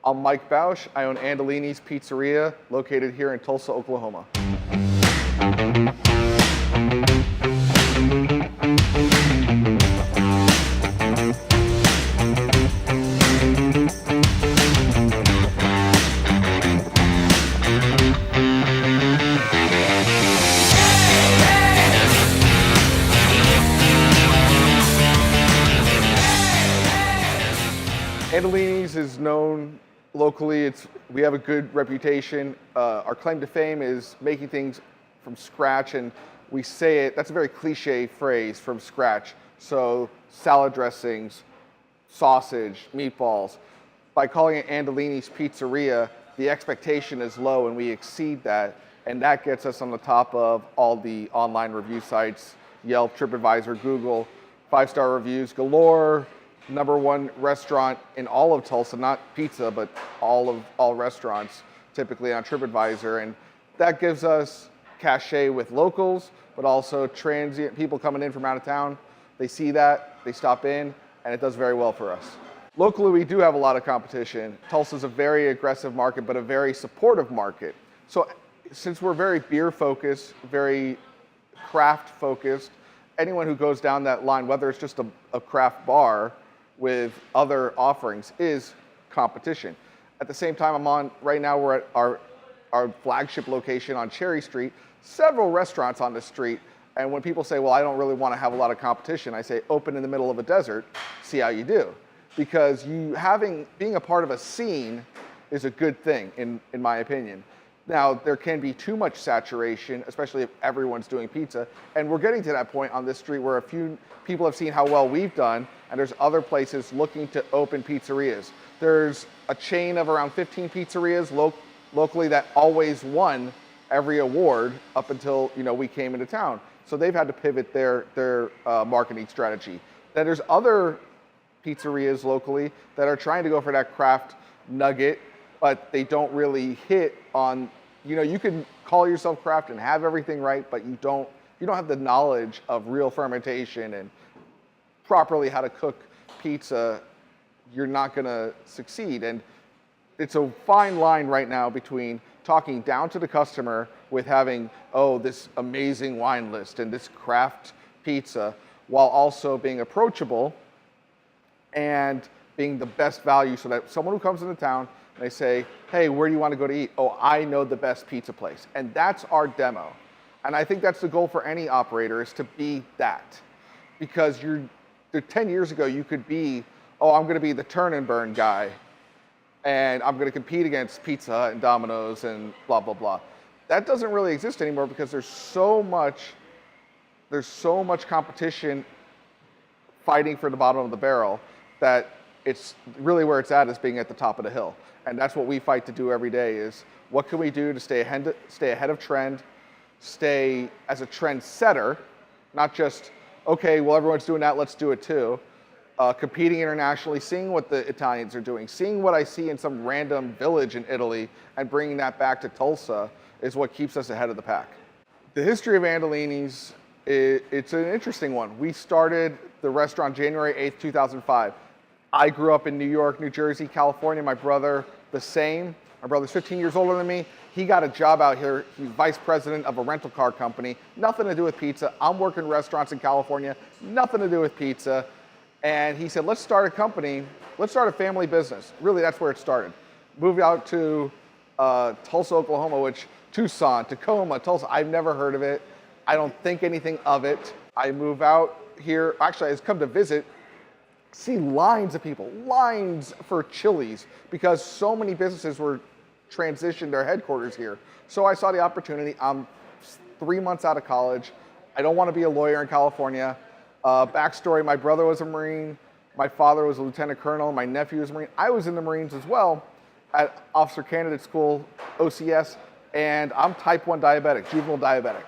I'm Mike Bausch. I own Andolini's Pizzeria, located here in Tulsa, Oklahoma. Andolini's is known locally. We have a good reputation. Our claim to fame is making things from scratch, and we say it, that's a very cliche phrase, from scratch. So salad dressings, sausage, meatballs. By calling it Andolini's Pizzeria, the expectation is low and we exceed that, and that gets us on the top of all the online review sites, Yelp, TripAdvisor, Google, 5-star reviews galore. #1 restaurant in all of Tulsa, not pizza, but all restaurants, typically on TripAdvisor. And that gives us cachet with locals, but also transient people coming in from out of town. They see that, they stop in, and it does very well for us. Locally, we do have a lot of competition. Tulsa's a very aggressive market, but a very supportive market. So since we're very beer focused, very craft focused, anyone who goes down that line, whether it's just a craft bar with other offerings, is competition. At the same time, right now we're at our flagship location on Cherry Street, several restaurants on the street, and when people say, well, I don't really want to have a lot of competition, I say, open in the middle of a desert, see how you do. Because being a part of a scene is a good thing, in my opinion. Now, there can be too much saturation, especially if everyone's doing pizza. And we're getting to that point on this street where a few people have seen how well we've done, and there's other places looking to open pizzerias. There's a chain of around 15 pizzerias locally that always won every award up until we came into town. So they've had to pivot their marketing strategy. Then there's other pizzerias locally that are trying to go for that craft nugget, but they don't really hit on, you can call yourself craft and have everything right, but you don't have the knowledge of real fermentation and properly how to cook pizza. You're not gonna succeed. And it's a fine line right now between talking down to the customer with having, this amazing wine list and this craft pizza, while also being approachable and being the best value, so that someone who comes into town, they say, hey, where do you want to go to eat? Oh, I know the best pizza place. And that's our demo. And I think that's the goal for any operator, is to be that. Because 10 years ago, you could be, I'm going to be the turn and burn guy, and I'm going to compete against Pizza Hut and Domino's and blah, blah, blah. That doesn't really exist anymore, because there's so much competition fighting for the bottom of the barrel, that it's really where it's at, is being at the top of the hill. And that's what we fight to do every day, is what can we do to stay ahead of trend, stay as a trend setter, not just, okay, well, everyone's doing that, let's do it too. Competing internationally, seeing what the Italians are doing, seeing what I see in some random village in Italy, and bringing that back to Tulsa is what keeps us ahead of the pack. The history of Andolini's, it's an interesting one. We started the restaurant January 8th, 2005. I grew up in New York, New Jersey, California. My brother, the same. My brother's 15 years older than me. He got a job out here. He's vice president of a rental car company. Nothing to do with pizza. I'm working restaurants in California. Nothing to do with pizza. And he said, let's start a company. Let's start a family business. Really, that's where it started. Moved out to Tulsa, Oklahoma, Tucson, Tacoma, Tulsa. I've never heard of it. I don't think anything of it. I move out here. Actually, I just come to visit. See lines of people, lines for Chili's, because so many businesses were transitioned their headquarters here. So I saw the opportunity. I'm 3 months out of college. I don't want to be a lawyer in California. Backstory, my brother was a Marine. My father was a lieutenant colonel. My nephew was a Marine. I was in the Marines as well at Officer Candidate School, OCS, and I'm type 1 diabetic, juvenile diabetic.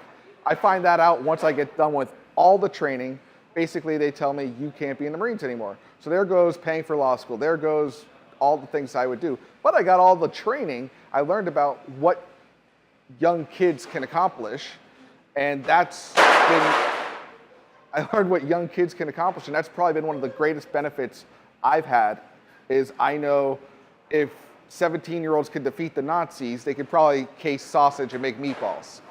I find that out once I get done with all the training. Basically, they tell me you can't be in the Marines anymore. So there goes paying for law school. There goes all the things I would do. But I got all the training. I learned about what young kids can accomplish. And I learned what young kids can accomplish. And that's probably been one of the greatest benefits I've had, is I know if 17-year-olds could defeat the Nazis, they could probably case sausage and make meatballs.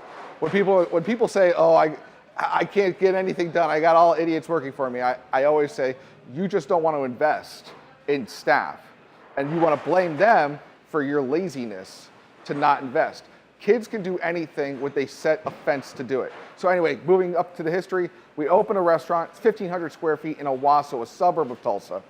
When people say, oh, I can't get anything done, I got all idiots working for me, I always say, you just don't want to invest in staff. And you want to blame them for your laziness to not invest. Kids can do anything when they set a fence to do it. So anyway, moving up to the history, we opened a restaurant, it's 1,500 square feet in Owasso, a suburb of Tulsa.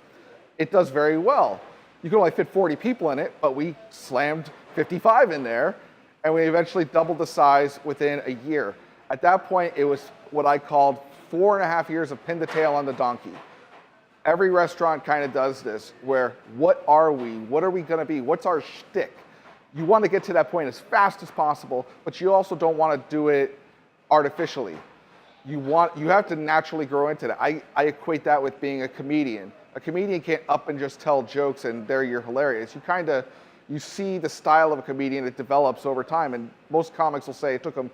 It does very well. You can only fit 40 people in it, but we slammed 55 in there, and we eventually doubled the size within a year. At that point, it was what I called 4.5 years of pin the tail on the donkey. Every restaurant kind of does this, where what are we? What are we gonna be? What's our shtick? You want to get to that point as fast as possible, but you also don't want to do it artificially. You have to naturally grow into that. I equate that with being a comedian. A comedian can't up and just tell jokes and there you're hilarious. You see the style of a comedian, it develops over time, and most comics will say it took them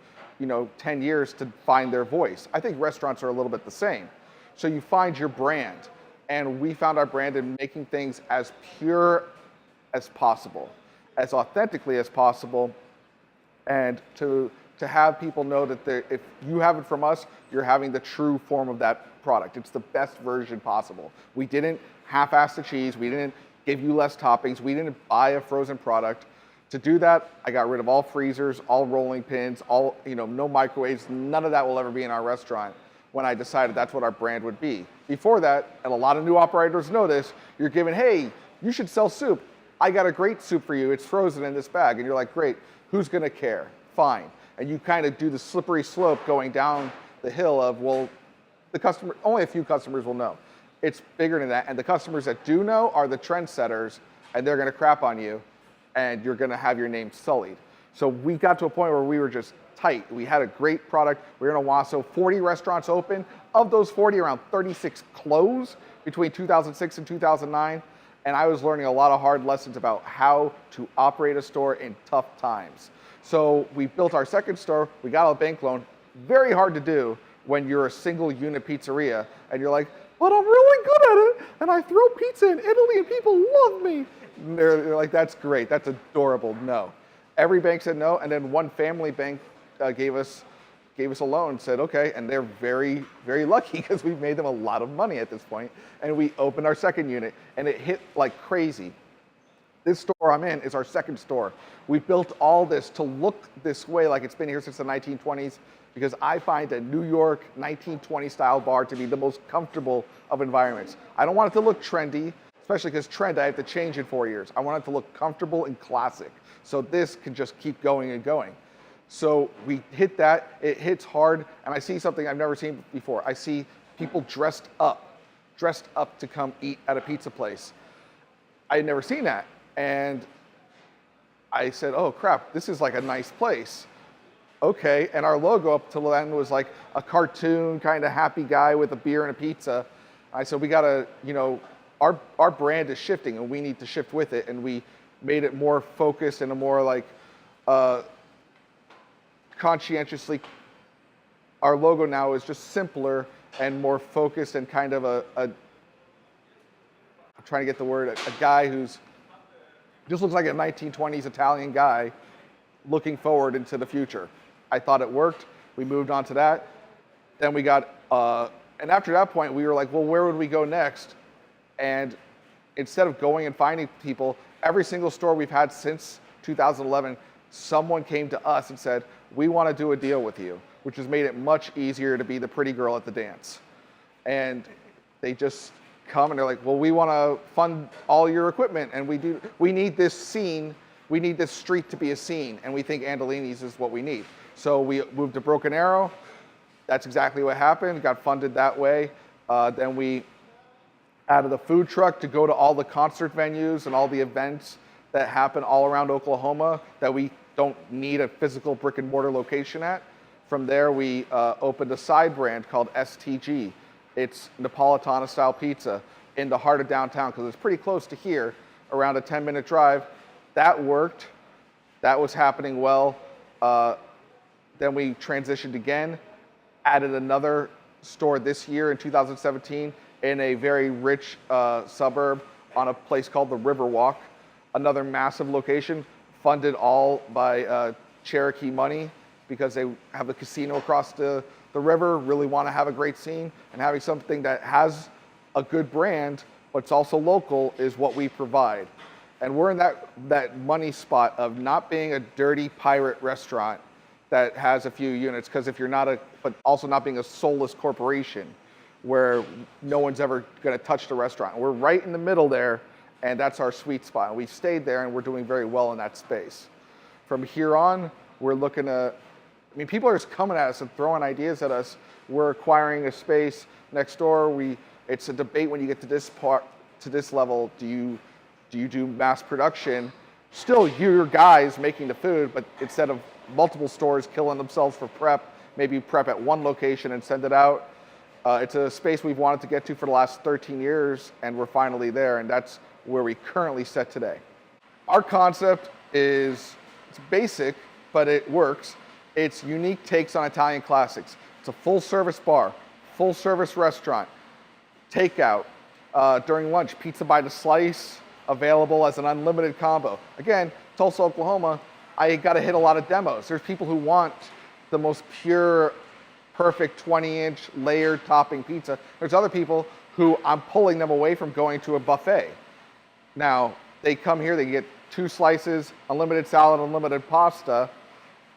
10 years to find their voice. I think restaurants are a little bit the same. So you find your brand, and we found our brand in making things as pure as possible, as authentically as possible, and to have people know that if you have it from us, you're having the true form of that product. It's the best version possible. We didn't half-ass the cheese. We didn't give you less toppings. We didn't buy a frozen product. To do that, I got rid of all freezers, all rolling pins, no microwaves. None of that will ever be in our restaurant when I decided that's what our brand would be. Before that, and a lot of new operators know this, you're given, hey, you should sell soup. I got a great soup for you. It's frozen in this bag. And you're like, great, who's gonna care? Fine. And you kind of do the slippery slope going down the hill of, well, only a few customers will know. It's bigger than that. And the customers that do know are the trendsetters, and they're gonna crap on you, and you're gonna have your name sullied. So we got to a point where we were just tight. We had a great product. We were in Owasso, 40 restaurants open. Of those 40, around 36 closed between 2006 and 2009. And I was learning a lot of hard lessons about how to operate a store in tough times. So we built our second store, we got a bank loan. Very hard to do when you're a single unit pizzeria and you're like, but I'm really good at it, and I throw pizza in Italy and people love me. And they're like, that's great, that's adorable. No. Every bank said no, and then one family bank gave us a loan, said okay, and they're very, very lucky because we've made them a lot of money at this point, and we opened our second unit, and it hit like crazy. This store I'm in is our second store. We built all this to look this way like it's been here since the 1920s, because I find a New York 1920 style bar to be the most comfortable of environments. I don't want it to look trendy, especially because trend I have to change in 4 years. I want it to look comfortable and classic. So this can just keep going and going. So we hit that, it hits hard, and I see something I've never seen before. I see people dressed up to come eat at a pizza place. I had never seen that. And I said, oh crap, this is like a nice place. Okay, and our logo up till then was like a cartoon, kind of happy guy with a beer and a pizza. I said, we gotta, our brand is shifting and we need to shift with it. And we made it more focused and a more like conscientiously. Our logo now is just simpler and more focused and kind of I'm trying to get the word, a guy who's just looks like a 1920s Italian guy looking forward into the future. I thought it worked. We moved on to that. Then we got, and after that point, we were like, well, where would we go next? And instead of going and finding people, every single store we've had since 2011, someone came to us and said, we want to do a deal with you, which has made it much easier to be the pretty girl at the dance. And they just come and they're like, well, we want to fund all your equipment, and we need this scene, we need this street to be a scene, and we think Andolini's is what we need. So we moved to Broken Arrow. That's exactly what happened, got funded that way. Then we added a food truck to go to all the concert venues and all the events that happen all around Oklahoma that we don't need a physical brick and mortar location at. From there, we opened a side brand called STG. It's Napolitana style pizza in the heart of downtown because it's pretty close to here, around a 10-minute drive. That worked. That was happening well. Then we transitioned again, added another store this year in 2017 in a very rich suburb on a place called the Riverwalk. another massive location funded all by Cherokee money because they have a casino across the river, really want to have a great scene, and having something that has a good brand, but it's also local, is what we provide. And we're in that money spot of not being a dirty pirate restaurant that has a few units, because if you're not but also not being a soulless corporation where no one's ever going to touch the restaurant. We're right in the middle there, and that's our sweet spot. And we've stayed there, and we're doing very well in that space. From here on, we're looking to, I mean, people are just coming at us and throwing ideas at us. We're acquiring a space next door. It's a debate when you get to this level. Do you do mass production? Still, you're guys making the food, but instead of multiple stores killing themselves for prep, maybe prep at one location and send it out. It's a space we've wanted to get to for the last 13 years, and we're finally there, and that's where we currently sit today. Our concept it's basic, but it works. It's unique takes on Italian classics. It's a full-service bar, full-service restaurant, takeout, during lunch, pizza by the slice, available as an unlimited combo. Again, Tulsa, Oklahoma, I got to hit a lot of demos. There's people who want the most pure, perfect 20-inch layered topping pizza. There's other people who I'm pulling them away from going to a buffet. Now, they come here, they get 2 slices, unlimited salad, unlimited pasta.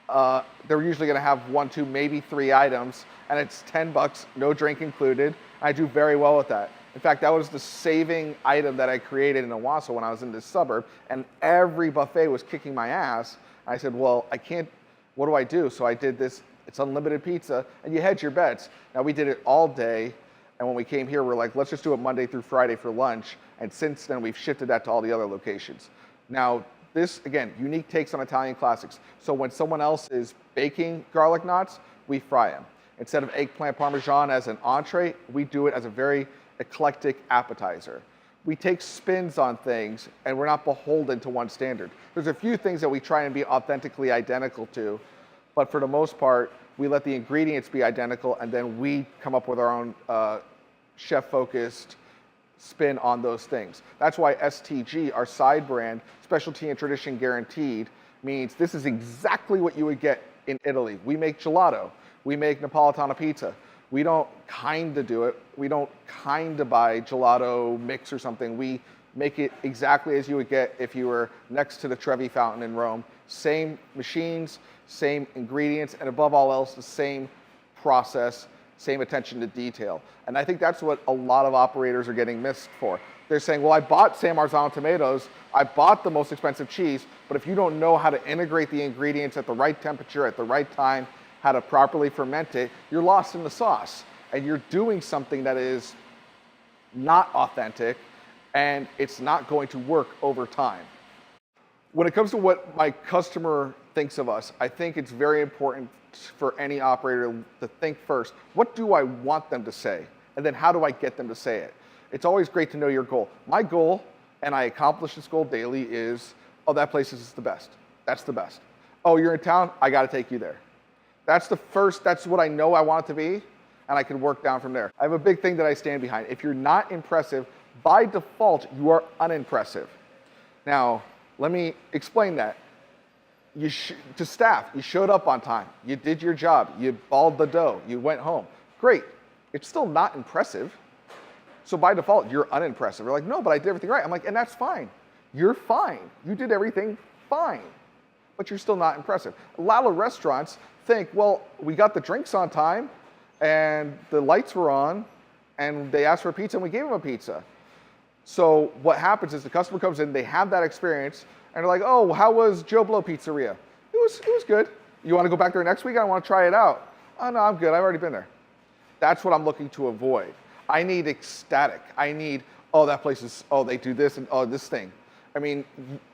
They're usually going to have 1, 2, maybe 3 items, and it's $10, no drink included. I do very well with that. In fact, that was the saving item that I created in Owasso when I was in this suburb, and every buffet was kicking my ass. I said, well, I can't, what do I do? So I did this, it's unlimited pizza, and you hedge your bets. Now, we did it all day, and when we came here, we're like, let's just do it Monday through Friday for lunch, and since then, we've shifted that to all the other locations. Now, this, again, unique takes on Italian classics. So when someone else is baking garlic knots, we fry them. Instead of eggplant parmesan as an entree, we do it as a very eclectic appetizer. We take spins on things, and we're not beholden to one standard. There's a few things that we try and be authentically identical to, but for the most part, we let the ingredients be identical, and then we come up with our own chef-focused spin on those things. That's why STG, our side brand, specialty and tradition guaranteed, means this is exactly what you would get in Italy. We make gelato. We make Napolitana pizza. We don't kind of do it. We don't kind of buy gelato mix or something. We make it exactly as you would get if you were next to the Trevi Fountain in Rome. Same machines, same ingredients, and above all else, the same process, same attention to detail. And I think that's what a lot of operators are getting missed for. They're saying, well, I bought San Marzano tomatoes, I bought the most expensive cheese, but if you don't know how to integrate the ingredients at the right temperature, at the right time, how to properly ferment it, you're lost in the sauce. And you're doing something that is not authentic, and it's not going to work over time. When it comes to what my customer thinks of us, I think it's very important for any operator to think first, what do I want them to say? And then how do I get them to say it? It's always great to know your goal. My goal, and I accomplish this goal daily, is, oh, that place is the best. That's the best. Oh, you're in town? I got to take you there. That's what I know I want it to be, and I can work down from there. I have a big thing that I stand behind. If you're not impressive, by default, you are unimpressive. Now, let me explain that. To staff, you showed up on time, you did your job, you balled the dough, you went home. Great. It's still not impressive. So by default, you're unimpressive. You're like, no, but I did everything right. I'm like, and that's fine. You're fine. You did everything fine, but you're still not impressive. A lot of restaurants think, well, we got the drinks on time, and the lights were on, and they asked for a pizza, and we gave them a pizza. So what happens is the customer comes in, they have that experience, and they're like, oh, how was Joe Blow Pizzeria? It was good. You want to go back there next week? I want to try it out. Oh, no, I'm good. I've already been there. That's what I'm looking to avoid. I need ecstatic. I need, oh, that place is, oh, they do this, and oh, this thing. I mean,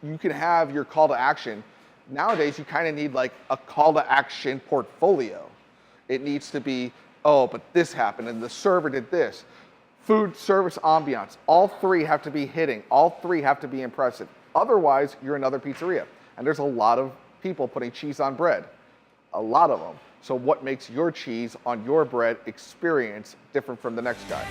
you can have your call to action. Nowadays, you kind of need like a call to action portfolio. It needs to be, oh, but this happened, and the server did this. Food, service, ambiance. All 3 have to be hitting. All 3 have to be impressive. Otherwise, you're another pizzeria. And there's a lot of people putting cheese on bread. A lot of them. So what makes your cheese on your bread experience different from the next guy?